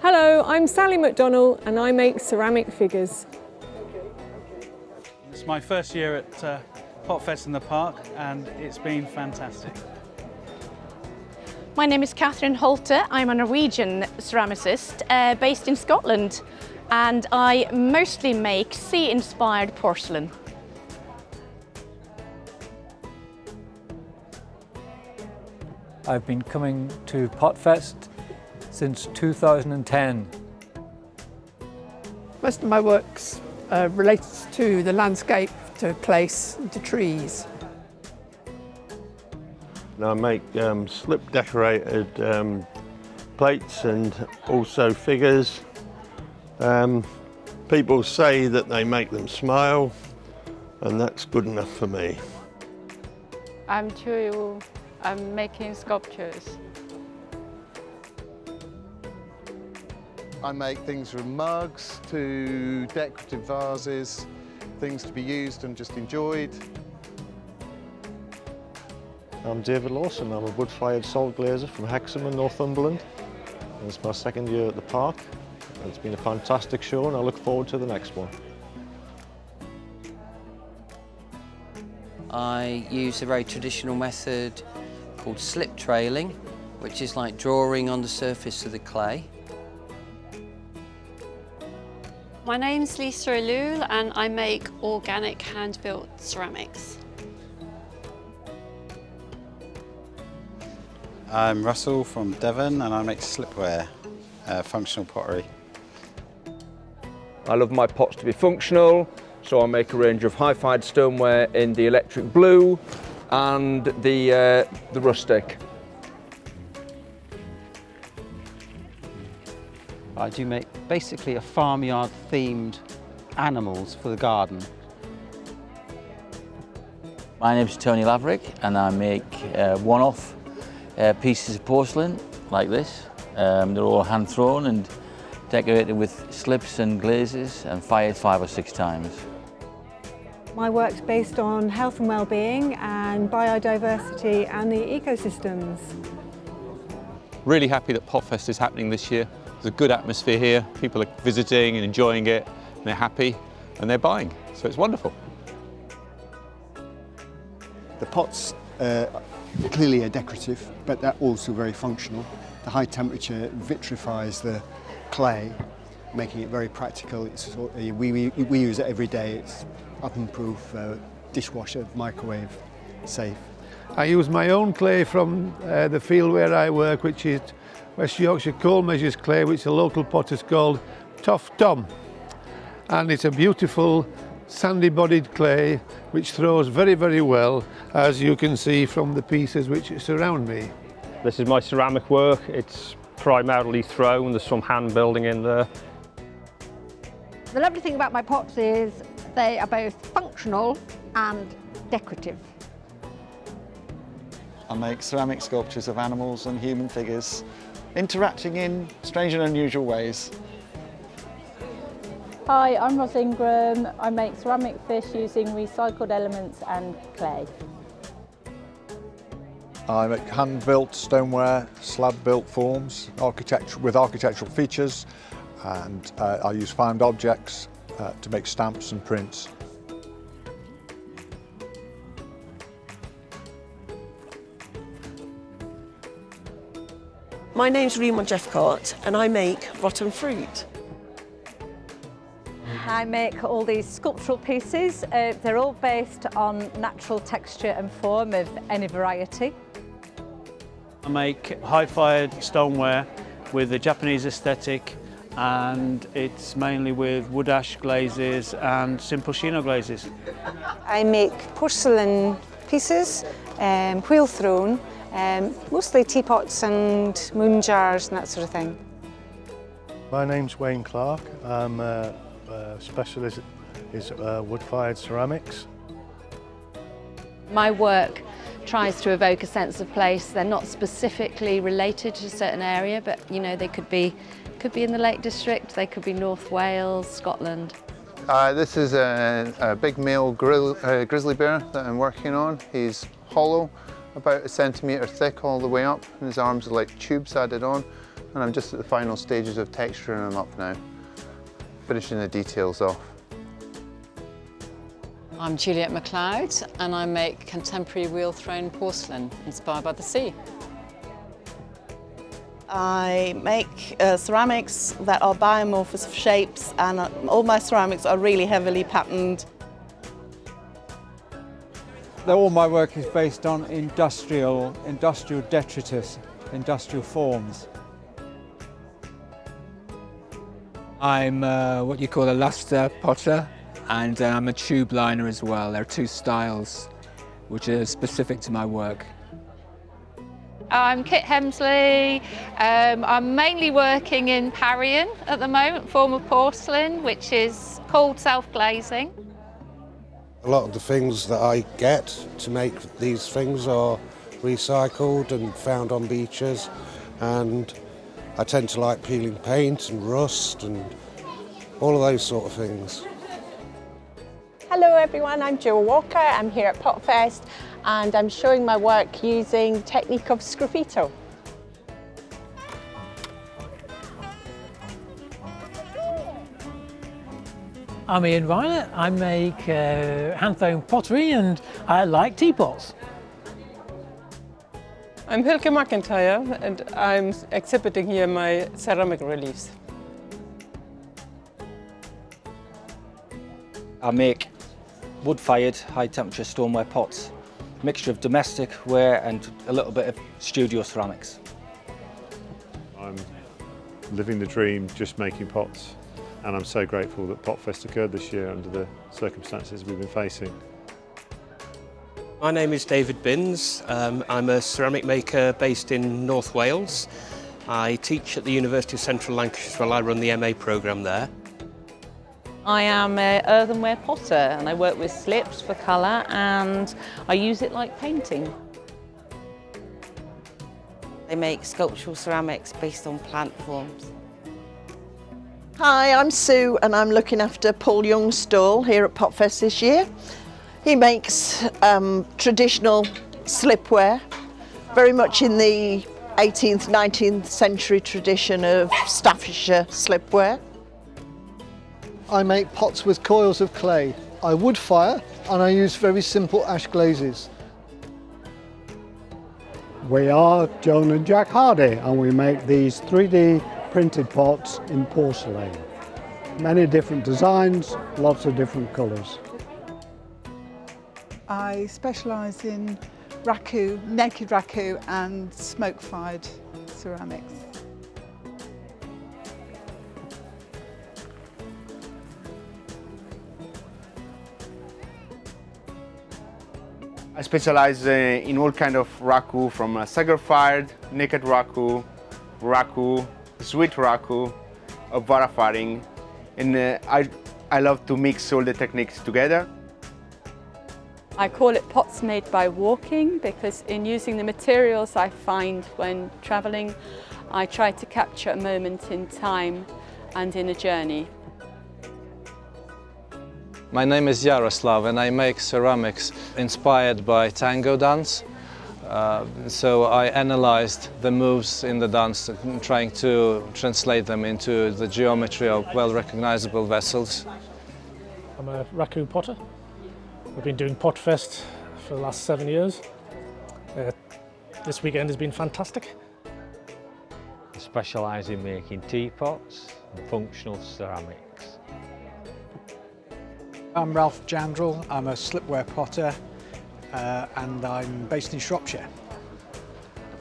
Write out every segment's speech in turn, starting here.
Hello, I'm Sally McDonnell and I make ceramic figures. It's my first year at Potfest in the park and it's been fantastic. My name is Catherine Holter. I'm a Norwegian ceramicist based in Scotland, and I mostly make sea-inspired porcelain. I've been coming to Potfest since 2010. Most of my works relates to the landscape, to place, to trees. I make slip decorated plates and also figures. People say that they make them smile, and that's good enough for me. I'm making sculptures. I make things from mugs to decorative vases, things to be used and just enjoyed. I'm David Lawson. I'm a wood-fired salt glazer from Hexham in Northumberland. It's my second year at the park. It's been a fantastic show and I look forward to the next one. I use a very traditional method called slip trailing, which is like drawing on the surface of the clay. My name's Lisa Alul and I make organic hand-built ceramics. I'm Russell from Devon and I make slipware, functional pottery. I love my pots to be functional, so I make a range of high-fired stoneware in the electric blue and the rustic. I do make basically a farmyard themed animals for the garden. My name's Tony Laverick and I make one-off pieces of porcelain like this. They're all hand thrown and decorated with slips and glazes and fired 5 or 6 times. My work's based on health and well-being and biodiversity and the ecosystems. Really happy that Potfest is happening this year. There's a good atmosphere here. People are visiting and enjoying it, and they're happy and they're buying, so it's wonderful. The pots clearly are decorative, but they're also very functional. The high temperature vitrifies the clay, making it very practical. We use it every day. It's oven-proof, dishwasher, microwave safe. I use my own clay from the field where I work, which is West Yorkshire Coal Measures clay, which the local potters called Tough Tom. And it's a beautiful sandy-bodied clay which throws very, very well, as you can see from the pieces which surround me. This is my ceramic work. It's primarily thrown. There's some hand building in there. The lovely thing about my pots is they are both functional and decorative. I make ceramic sculptures of animals and human figures, interacting in strange and unusual ways. Hi, I'm Ros Ingram. I make ceramic fish using recycled elements and clay. I make hand-built stoneware, slab-built forms with architectural features, and I use found objects to make stamps and prints. My name's Rima Jeffcott and I make rotten fruit. I make all these sculptural pieces. They're all based on natural texture and form of any variety. I make high-fired stoneware with a Japanese aesthetic, and it's mainly with wood ash glazes and simple chino glazes. I make porcelain pieces, wheel thrown, mostly teapots and moon jars and that sort of thing. My name's Wayne Clark. I'm a specialist is wood-fired ceramics. My work tries to evoke a sense of place. They're not specifically related to a certain area, but you know, they could be in the Lake District, they could be North Wales, Scotland. This is a big male grizzly bear that I'm working on. He's hollow, about 1 centimetre thick all the way up, and his arms are like tubes added on. and I'm just at the final stages of texturing them up now, finishing the details off. I'm Juliet MacLeod and I make contemporary wheel-thrown porcelain inspired by the sea. I make ceramics that are biomorphous shapes, and all my ceramics are really heavily patterned. All my work is based on industrial detritus, industrial forms. I'm what you call a luster potter, and I'm a tube liner as well. There are two styles which are specific to my work. I'm Kit Hemsley. I'm mainly working in Parian at the moment, form of porcelain, which is called self-glazing. A lot of the things that I get to make these things are recycled and found on beaches, and I tend to like peeling paint and rust and all of those sort of things. Hello everyone, I'm Jill Walker. I'm here at Potfest and I'm showing my work using the technique of sgraffito. I'm Ian Violet. I make hand-thrown pottery and I like teapots. I'm Hilke McIntyre and I'm exhibiting here my ceramic reliefs. I make wood-fired, high-temperature stoneware pots, a mixture of domestic ware and a little bit of studio ceramics. I'm living the dream, just making pots, and I'm so grateful that Potfest occurred this year under the circumstances we've been facing. My name is David Binns. I'm a ceramic maker based in North Wales. I teach at the University of Central Lancashire, where I run the MA programme there. I am an earthenware potter and I work with slips for colour and I use it like painting. I make sculptural ceramics based on plant forms. Hi, I'm Sue and I'm looking after Paul Young's stall here at Potfest this year. He makes traditional slipware, very much in the 18th, 19th century tradition of Staffordshire slipware. I make pots with coils of clay. I wood fire and I use very simple ash glazes. We are Joan and Jack Hardy and we make these 3D printed pots in porcelain. Many different designs, lots of different colours. I specialise in raku, naked raku and smoke-fired ceramics. I specialize in all kind of raku, from sugar-fired, naked raku, sweet raku, vara firing, and I love to mix all the techniques together. I call it pots made by walking because in using the materials I find when travelling, I try to capture a moment in time and in a journey. My name is Yaroslav and I make ceramics inspired by tango dance. So I analyzed the moves in the dance, trying to translate them into the geometry of well-recognizable vessels. I'm a raku potter. We've been doing Potfest for the last 7 years. This weekend has been fantastic. I specialise in making teapots and functional ceramics. I'm Ralph Jandrell. I'm a slipware potter and I'm based in Shropshire.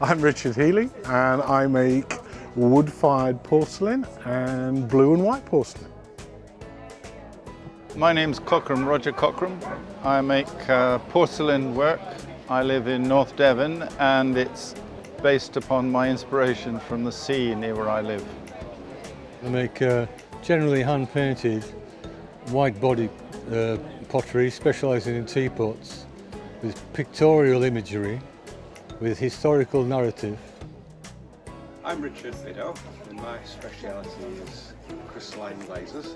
I'm Richard Healy and I make wood-fired porcelain and blue and white porcelain. My name's Cockram, Roger Cockram. I make porcelain work. I live in North Devon and it's based upon my inspiration from the sea near where I live. I make generally hand-painted, wide-body pottery, specialising in teapots, with pictorial imagery, with historical narrative. I'm Richard Biddle and my speciality is crystalline glazes.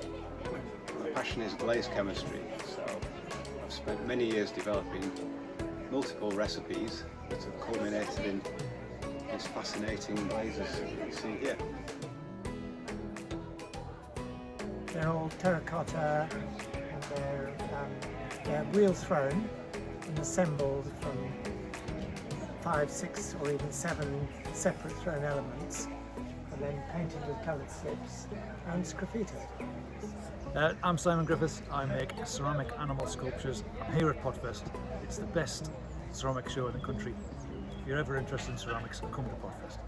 My passion is glaze chemistry, so I've spent many years developing multiple recipes that have culminated in these fascinating glazes that you see here. They're all terracotta, and they're wheel thrown and assembled from 5, 6 or even 7 separate thrown elements, and then painted with coloured slips and sgraffitoed. I'm Simon Griffiths. I make ceramic animal sculptures. I'm here at Potfest. It's the best ceramic show in the country. If you're ever interested in ceramics, come to Potfest.